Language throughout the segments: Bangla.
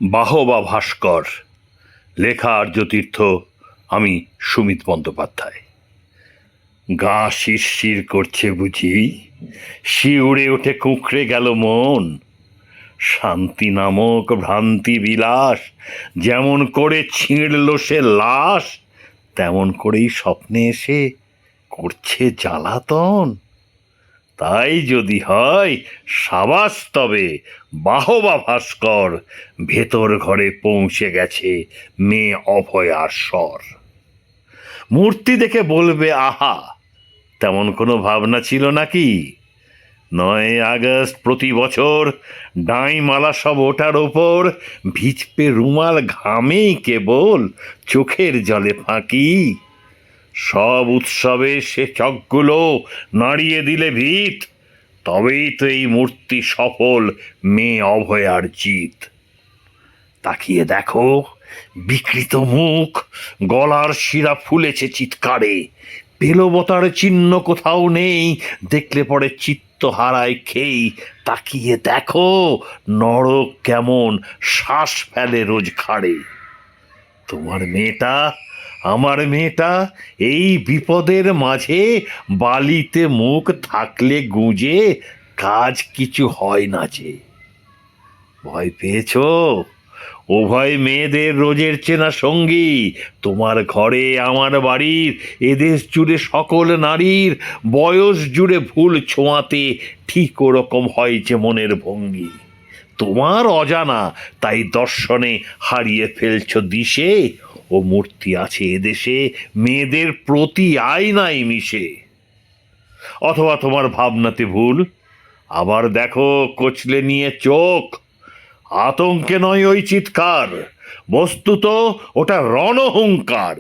বাহবা ভাস্কর, লেখা আর্যতীর্থ। আমি সুমিত বন্দ্যোপাধ্যায়। গা শিরশির করছে বুঝি, শিউরে ওঠে কুঁকড়ে গেল মন। শান্তি নামক ভ্রান্তি বিলাস যেমন করে ছিঁড়ল সে লাশ, তেমন করেই স্বপ্নে এসে করছে জ্বালাতন। তাই যদি হয় সাবাস, তবে বাহবা ভাস্কর, ভেতর ঘরে পৌঁছে গেছে মেয়ে অভয়ার স্বর। মূর্তি দেখে বলবে আহা, তেমন কোনো ভাবনা ছিল নাকি? 9 আগস্ট প্রতি বছর ডাঁইমালা সব ওটার ওপর, ভিজপে রুমাল ঘামেই কেবল, চোখের জলে ফাঁকি। সব উৎসবে সে চকগুলো নাড়িয়ে দিলে ভিত, তবেই তো এই মূর্তি সফল মেয়ে অভয়ার জিত। তাকিয়ে দেখো বিকৃত মুখ, গলার শিরা ফুলেছে চিৎকারে, পেলবতার চিহ্ন কোথাও নেই, দেখলে পরে চিত্ত হারায় খেই। তাকিয়ে দেখো নরক কেমন শ্বাস ফেলে রোজ ঘাড়ে। তোমার মেয়েটা, আমার মেয়েটা, এই বিপদের মাঝে বালিতে মুখ থাকলে গুঁজে কাজ কিছু হয় না যে। ভয় পেয়েছো? উভয় মেয়েদের রোজের চেনা সঙ্গী, তোমার ঘরে আমার বাড়ির, এদেশ জুড়ে সকল নারীর, বয়স জুড়ে ভুল ছোঁয়াতে ঠিক ওরকম হয় যে মনের ভঙ্গি। তোমার অজানা, তাই দর্শনে হারিয়ে ফেলছ দিশে, ও মূর্তি আছে এদেশে মেয়েদের প্রতি আয়নায় মিশে। অথবা তোমার ভাবনাতে ভুল, আবার দেখো কচলে নিয়ে চোখ, আতঙ্কে নয় ওই চিৎকার, বস্তুত ওটা রণহুঙ্কার।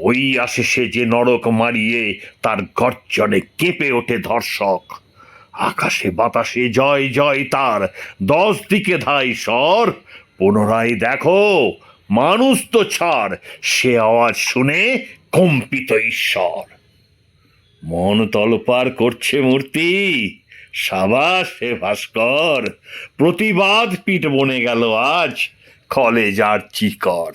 ওই আসে সে যে নরক মারিয়ে, তার গর্জনে কেঁপে ওঠে ধর্ষক। আকাশে বাতাসে জয় জয় তার, 10 দিকে ধাই স্বর। পুনরায় দেখো মানুষ তো ছাড়, সে আওয়াজ শুনে কম্পিত ঈশ্বর। মন তলপার করছে মূর্তি, সাবাস হে ভাস্কর, প্রতিবাদ পিঠ বনে গেল আজ কলেজ আর চিকর।